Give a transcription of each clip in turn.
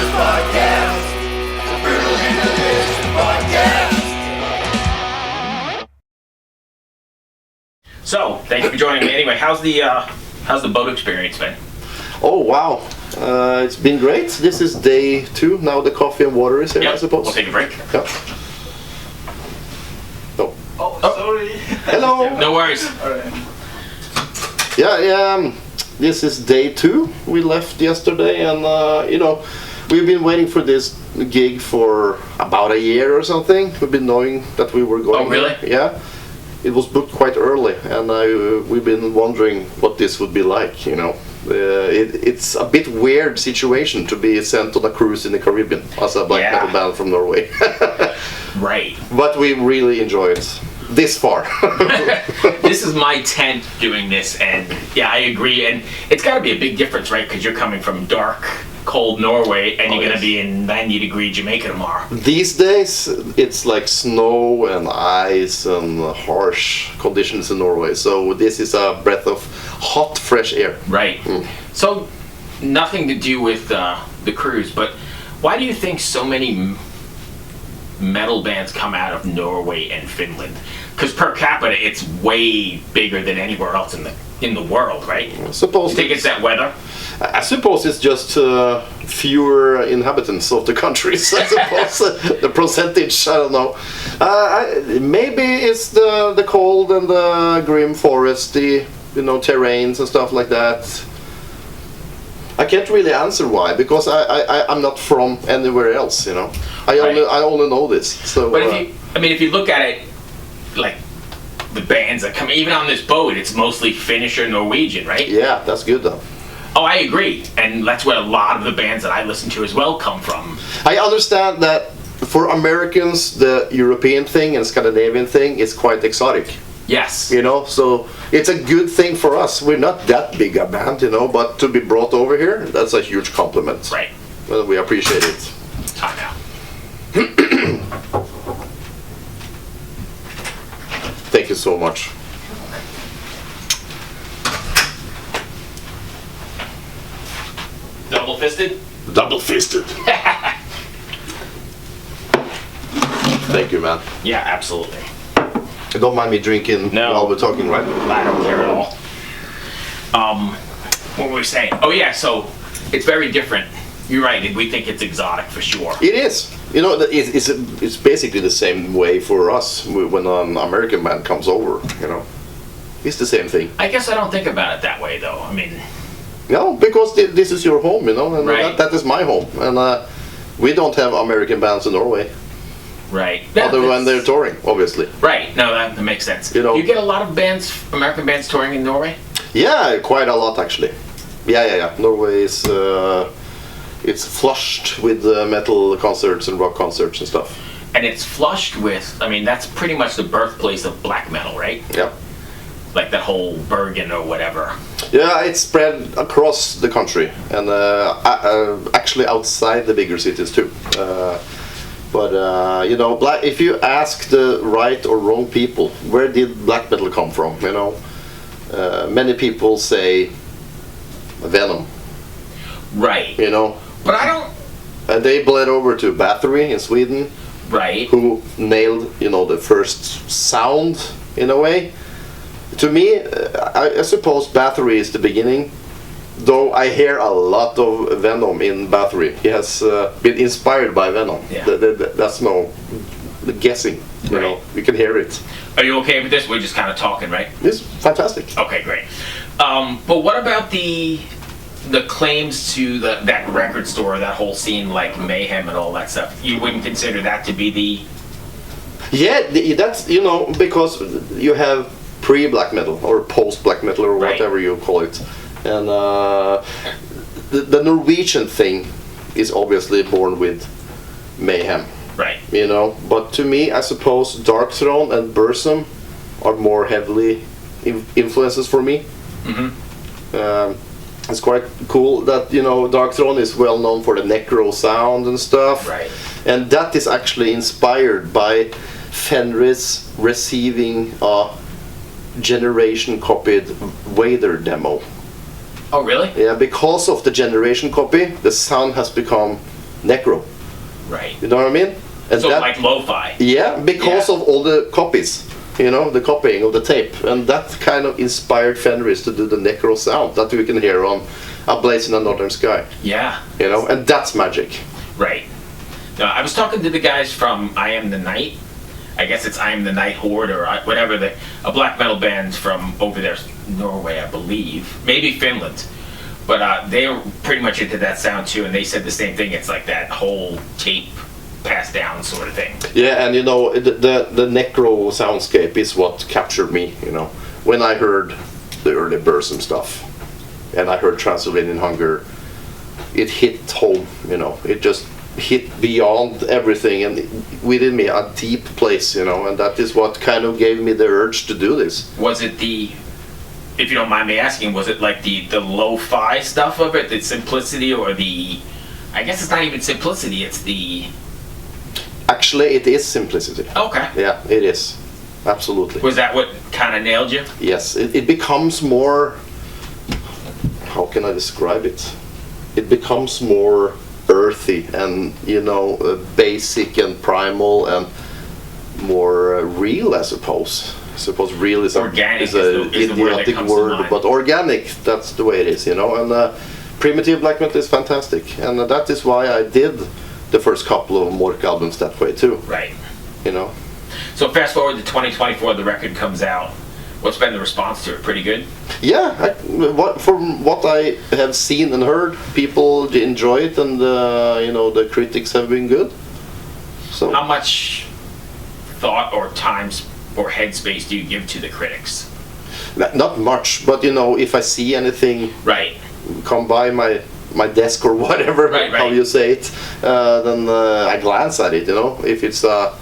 Podcast. The Brutal Intermission Podcast. So, thank you for joining me. Anyway, how's the boat experience been? Oh wow, it's been great. This is day 2. Now the coffee and water is here, Yep. I suppose. We'll take a break. Yeah. Oh. Oh, sorry. Hello. No worries. Alright. Yeah, this is day 2. We left yesterday, and we've been waiting for this gig for about a year or something. We've been knowing that we were going. Oh, really? There. Yeah. It was booked quite early, and we've been wondering what this would be like. It's a bit weird situation to be sent on a cruise in the Caribbean as a black metal band from Norway. Right. But we really enjoy it this far. This is my 10th doing this, and yeah, I agree. And it's got to be a big difference, right? Because you're coming from dark, cold Norway, and you're going to be in 90-degree Jamaica tomorrow. These days, it's like snow and ice and harsh conditions in Norway. So this is a breath of hot, fresh air. Right. So, nothing to do with the cruise, but why do you think so many metal bands come out of Norway and Finland? Because per capita, it's way bigger than anywhere else in the world, right? I suppose You think it's that weather? I suppose it's just fewer inhabitants of the countries. I suppose the percentage. I don't know. Maybe it's the cold and the grim foresty, terrains and stuff like that. I can't really answer why, because I'm not from anywhere else. I only know this. So. But if you look at it, like the bands that come, even on this boat, it's mostly Finnish or Norwegian, right? Yeah, that's good though. Oh, I agree, and that's where a lot of the bands that I listen to as well come from. I understand that for Americans, the European thing and Scandinavian thing is quite exotic. Yes. So it's a good thing for us. We're not that big a band, but to be brought over here, that's a huge compliment. Right. Well, we appreciate it. Time out. Thank you so much. Double-fisted? Double-fisted. Thank you, man. Yeah, absolutely. Don't mind me drinking while we're talking, right? I don't care at all. What were we saying? Oh yeah, so it's very different. You're right. We think it's exotic for sure. It is. It's basically the same way for us when an American band comes over. It's the same thing. I guess I don't think about it that way, though. I mean, no, because this is your home, and right. that is my home, and we don't have American bands in Norway. Right. Other than they're touring, obviously. Right. No, that makes sense. You get a lot of bands, American bands touring in Norway? Yeah, quite a lot actually. Yeah. Norway is it's flushed with metal concerts and rock concerts and stuff. And it's flushed with, that's pretty much the birthplace of black metal, right? Yeah. Like that whole Bergen or whatever. Yeah, it's spread across the country and actually outside the bigger cities too. But if you ask the right or wrong people, where did black metal come from? Many people say Venom. Right. But I don't. And they bled over to Bathory in Sweden. Right. Who nailed, the first sound in a way. To me, I suppose Bathory is the beginning. Though I hear a lot of Venom in Bathory. He has been inspired by Venom. Yeah. That's no guessing. You can hear it. Are you okay with this? We're just kind of talking, right? It's fantastic. Okay, great. But what about the claims to that record store, that whole scene, like Mayhem and all that stuff? You wouldn't consider that to be the... Yeah, that's, because you have pre-black metal or post-black metal or whatever you call it. And the Norwegian thing is obviously born with Mayhem. Right. But to me, I suppose Dark Throne and Burzum are more heavily influences for me. Mm-hmm. It's quite cool that Dark Throne is well known for the necro sound and stuff. Right. And that is actually inspired by Fenris receiving a generation copied Vader demo. Oh, really? Yeah, because of the generation copy, the sound has become necro. Right. You know what I mean? And So like lo-fi. Yeah, because Yeah. of all the copies. You know, the copying of the tape. And that kind of inspired Fenris to do the necro sound that we can hear on A Blaze in a Northern Sky. Yeah. You know, and that's magic. Right. No, I was talking to the guys from I Am the Night. I guess it's I Am the Night Horde or whatever, a black metal band from over there, Norway, I believe. Maybe Finland. But they were pretty much into that sound too, and they said the same thing. It's like that whole tape passed down sort of thing. Yeah, and you know, the necro soundscape is what captured me, you know. When I heard the early Burzum stuff, and I heard Transylvanian Hunger, it hit home, you know. It just hit beyond everything and within me, a deep place, you know, and that is what kind of gave me the urge to do this. Was it if you don't mind me asking, was it like the lo-fi stuff of it, the simplicity, or I guess it's not even simplicity, it's the... Actually, it is simplicity. Okay. Yeah, it is. Absolutely. Was that what kind of nailed you? Yes, it becomes more... How can I describe it? It becomes more earthy and, you know, basic and primal and more real, I suppose. I suppose real is Organic is a is the word that idiotic comes to word, mind. but organic, that's the way it is, you know. And primitive black metal is fantastic, and that is why I did the first couple of Mork albums that way too. Right. You know. So fast forward to 2024, the record comes out. What's been the response to it? Pretty good? Yeah, from what I have seen and heard, people enjoy it, and you know, the critics have been good. So How much thought or time or headspace do you give to the critics? not much, but you know, if I see anything Right. come by my desk or whatever, Right. how you say it, then I glance at it. You know, if it's a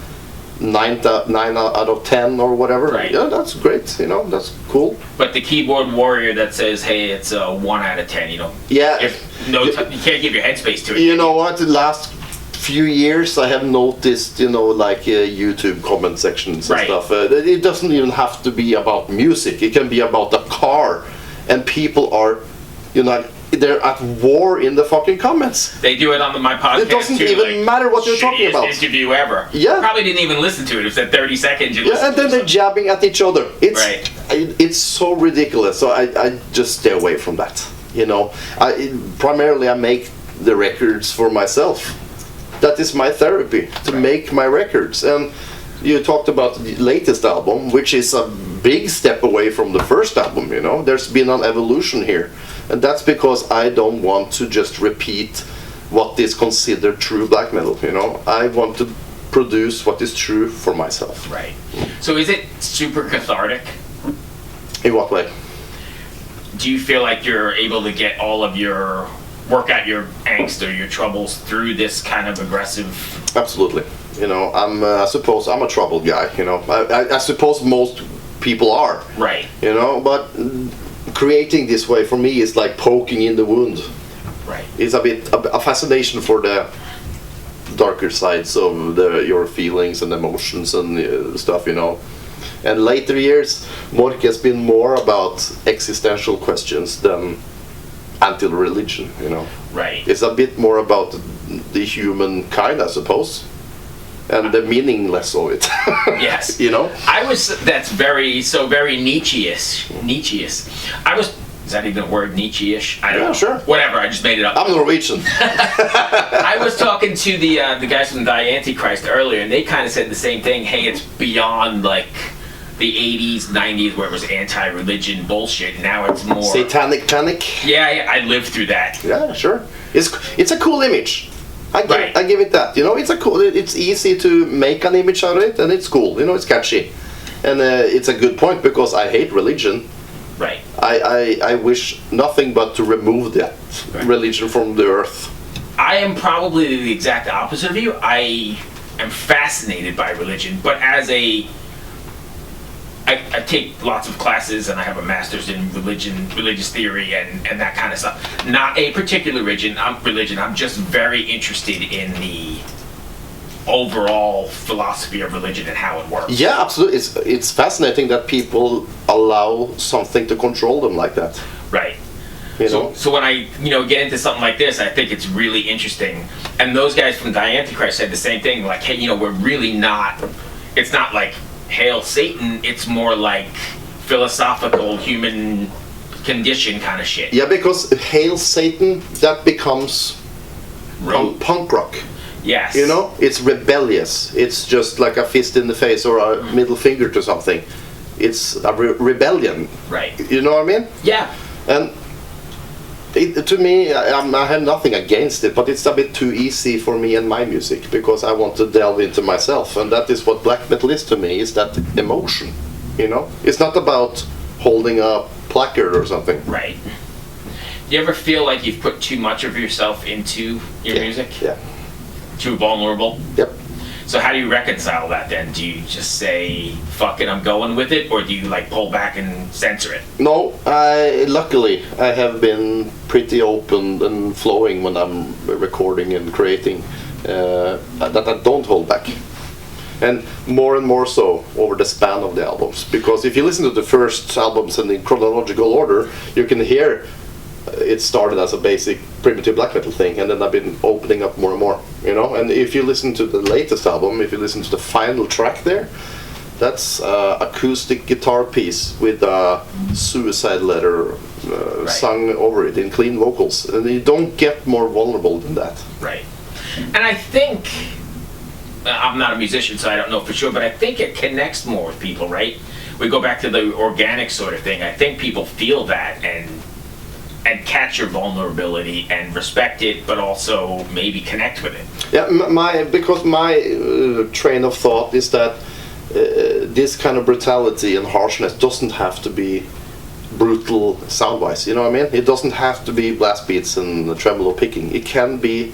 9 out of 10 or whatever, Right. yeah, that's great. You know, that's cool. But the keyboard warrior that says, hey, it's a 1 out of 10, you know, Yeah. you can't give your headspace to it. You know what? The last few years, I have noticed, you know, like YouTube comment sections and Right. stuff. It doesn't even have to be about music. It can be about a car, and people are, you know, they're at war in the fucking comments. They do it on my podcast. It doesn't too, even matter what you're talking shittiest about. interview ever. Yeah. Probably didn't even listen to it. It was at 30 seconds. You Yeah, listened and then to they're it. jabbing at each other. It's Right. it's so ridiculous. So I just stay away from that. You know, primarily I make the records for myself. That is my therapy, to Right. make my records. And you talked about the latest album, which is a big step away from the first album. You know, there's been an evolution here, and that's because I don't want to just repeat what is considered true black metal. You know, I want to produce what is true for myself. Right. So is it super cathartic? In what way? Do you feel like you're able to get all of work out your angst or your troubles through this kind of aggressive... Absolutely. You know, I suppose I'm a troubled guy. You know, I suppose most people are. Right. You know, but creating this way for me is like poking in the wound. Right. It's a fascination for the darker sides of your feelings and emotions and stuff. You know, and later years, Mork has been more about existential questions than anti-religion. You know, Right. it's a bit more about the human kind, I suppose. And the meaningless of it. Yes. You know? That's very Nietzsche-ish. Is that even a word, Nietzsche-ish? I don't Yeah, know. sure. Whatever, I just made it up. I'm Norwegian. I was talking to the guys from Die Antichrist earlier, and they kind of said the same thing. Hey, it's beyond like the 80s, 90s, where it was anti-religion bullshit. Now it's more... Satanic Panic. Yeah, I lived through that. Yeah, sure. It's a cool image. Right. I give it that. You know, it's easy to make an image out of it, and it's cool. You know, it's catchy, and it's a good point because I hate religion. Right. I wish nothing but to remove that religion from the earth. I am probably the exact opposite of you. I am fascinated by religion, but as I take lots of classes and I have a master's in religious theory and that kind of stuff. Not a particular religion. I'm just very interested in the overall philosophy of religion and how it works. Yeah, absolutely. It's fascinating that people allow something to control them like that. Right. You know? So when I get into something like this, I think it's really interesting. And those guys from Die Antichrist said the same thing. Like, hey, we're really not. It's not like Hail Satan. It's more like philosophical human condition kind of shit. Yeah, because Hail Satan, that becomes punk rock. Yes. You know, it's rebellious. It's just like a fist in the face or a middle finger to something. It's a rebellion. Right. You know what I mean? Yeah. And to me, I have nothing against it, but it's a bit too easy for me and my music because I want to delve into myself, and that is what black metal is to me. Is that emotion? You know, it's not about holding a placard or something. Right. Do you ever feel like you've put too much of yourself into your music? Yeah. Too vulnerable? Yep. So how do you reconcile that then? Do you just say, fuck it, I'm going with it? Or do you like pull back and censor it? No, luckily I have been pretty open and flowing when I'm recording and creating, that I don't hold back. And more so over the span of the albums. Because if you listen to the first albums in the chronological order, you can hear it started as a basic primitive black metal thing, and then I've been opening up more and more, you know. And if you listen to the latest album, if you listen to the final track there, that's acoustic guitar piece with a suicide letter sung over it in clean vocals, and you don't get more vulnerable than that. Right. And I think, I'm not a musician, so I don't know for sure, but I think it connects more with people, right? We go back to the organic sort of thing. I think people feel that and catch your vulnerability and respect it, but also maybe connect with it. Yeah, because my train of thought is that this kind of brutality and harshness doesn't have to be brutal sound-wise. You know what I mean? It doesn't have to be blast beats and tremolo picking. It can be,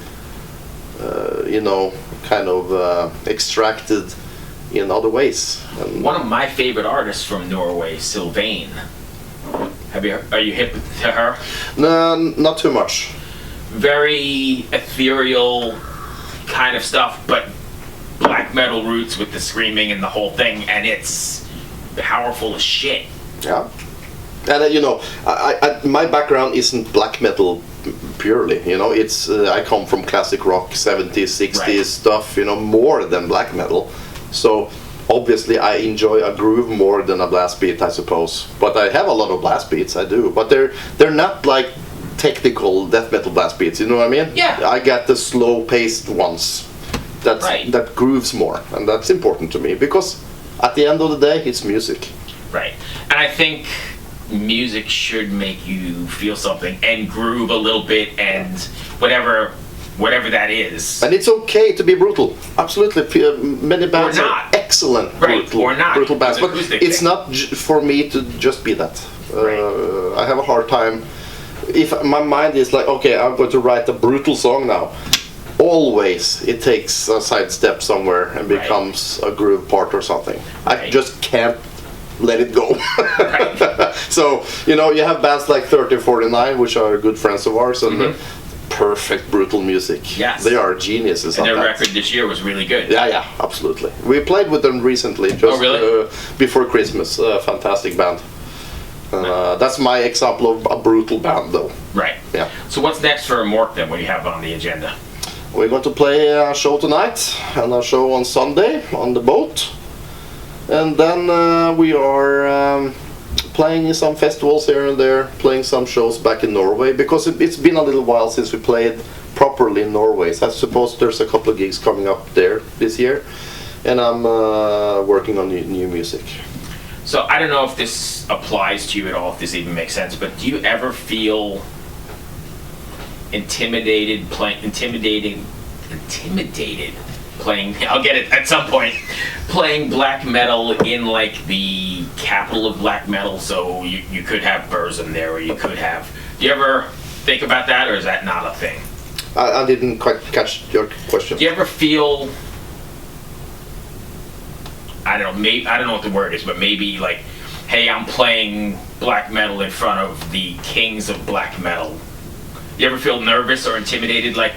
kind of extracted in other ways. And one of my favorite artists from Norway, Sylvain. Are you hip to her? No, not too much. Very ethereal kind of stuff, but black metal roots with the screaming and the whole thing, and it's powerful as shit. Yeah. And my background isn't black metal purely. You know, it's I come from classic rock, 70s, 60s stuff. You know, more than black metal. So obviously I enjoy a groove more than a blast beat, I suppose. But I have a lot of blast beats, I do. But they're not like technical death metal blast beats. You know what I mean? Yeah. I got the slow-paced ones. That grooves more, and that's important to me because at the end of the day, it's music. Right. And I think music should make you feel something and groove a little bit and whatever that is. And it's okay to be brutal. Absolutely. Many bands are excellent brutal bands, but it's not for me to just be that. I have a hard time. If my mind is like, okay, I'm going to write a brutal song now, always it takes a sidestep somewhere and becomes a groove part or something. I just can't let it go. So, you have bands like 3049, which are good friends of ours, and perfect brutal music. Yes. They are geniuses. And on their that. record this year was really good. Yeah, absolutely. We played with them recently, just before Christmas. Fantastic band. That's my example of a brutal band, though. Right. Yeah. So what's next for Mork then? What do you have on the agenda? We're going to play a show tonight and a show on Sunday on the boat. And then we are playing some festivals here and there, playing some shows back in Norway, because it's been a little while since we played properly in Norway. So I suppose there's a couple of gigs coming up there this year, and I'm working on new music. So I don't know if this applies to you at all, if this even makes sense, but do you ever feel intimidated playing, I'll get it at some point, playing black metal in like the capital of black metal? So you could have Burzum there, or you could have, do you ever think about that, or is that not a thing? I didn't quite catch your question. Do you ever feel, I don't know what the word is, but maybe like, hey, I'm playing black metal in front of the kings of black metal? You ever feel nervous or intimidated? Like,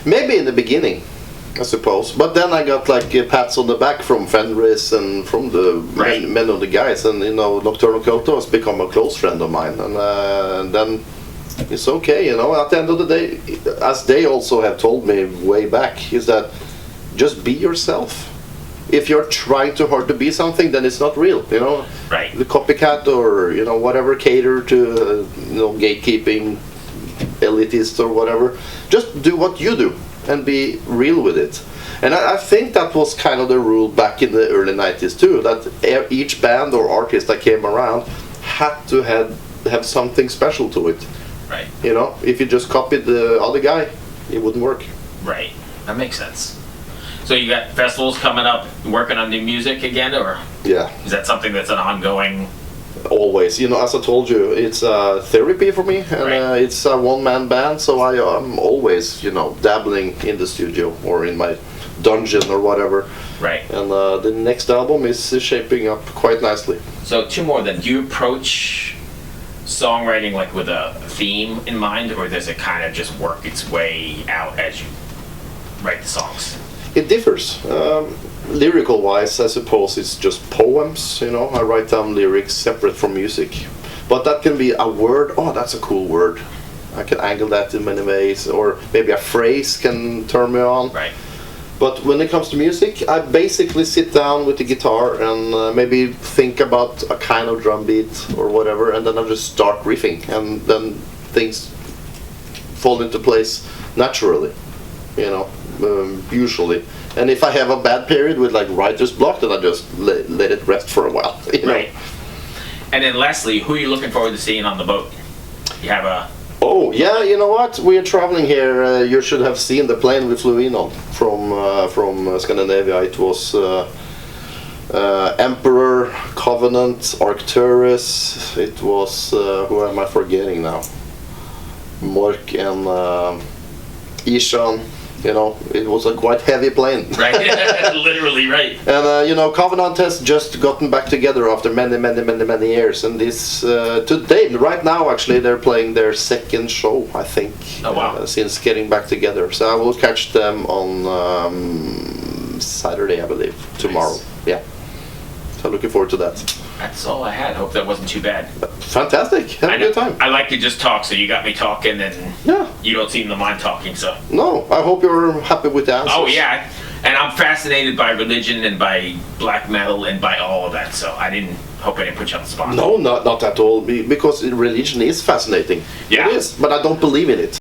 maybe in the beginning, I suppose. But then I got like pats on the back from Fenris and from the men of the guys, and Nocturnal Koto has become a close friend of mine. And then It's okay, you know. At the end of the day, as they also have told me way back, is that just be yourself. If you're trying too hard to be something, then it's not real, you know. Right. The copycat or, you know, whatever, cater to, you know, gatekeeping, elitist or whatever. Just do what you do and be real with it. And I think that was kind of the rule back in the early 90s too, that each band or artist that came around had to have something special to it. Right. You know, if you just copied the other guy, it wouldn't work. Right. That makes sense. So you got festivals coming up, working on new music again, or Yeah, is that something that's an ongoing? always. You know, as I told you, it's therapy for me, and Right. it's a one-man band, so I'm always, you know, dabbling in the studio or in my dungeon or whatever. Right. And the next album is shaping up quite nicely. So two more then. Do you approach songwriting like with a theme in mind, or does it kind of just work its way out as you write the songs? It differs. Lyrical wise, I suppose it's just poems, you know. I write down lyrics separate from music. But that can be a word. Oh, that's a cool word. I can angle that in many ways. Or maybe a phrase can turn me on. Right. But when it comes to music, I basically sit down with the guitar and maybe think about a kind of drum beat or whatever, and then I just start riffing, and then things fall into place naturally, you know, usually. And if I have a bad period with like writer's block, then I just let it rest for a while, you know. Right. And then lastly, who are you looking forward to seeing on the boat? You have a... Oh, yeah, you know what? We are traveling here. You should have seen the plane we flew in on from Scandinavia. It was Emperor, Covenant, Arcturus. It was, who am I forgetting now? Mork and Ishan. You know, it was a quite heavy plane. Right. Literally, right. And you know, Covenant has just gotten back together after many years, and this today, right now, actually, they're playing their second show, I think. Oh, wow. Since getting back together, so I will catch them on Saturday, I believe, tomorrow. Nice. Yeah. So looking forward to that. That's all I had. Hope that wasn't too bad. Fantastic. Have a good time. I like to just talk, so you got me talking, and Yeah. you don't seem to mind talking, so... No, I hope you're happy with the answers. Oh, yeah. And I'm fascinated by religion and by black metal and by all of that, so I hope I didn't put you on the spot. No, not at all. Because religion is fascinating. Yeah. It is, but I don't believe in it.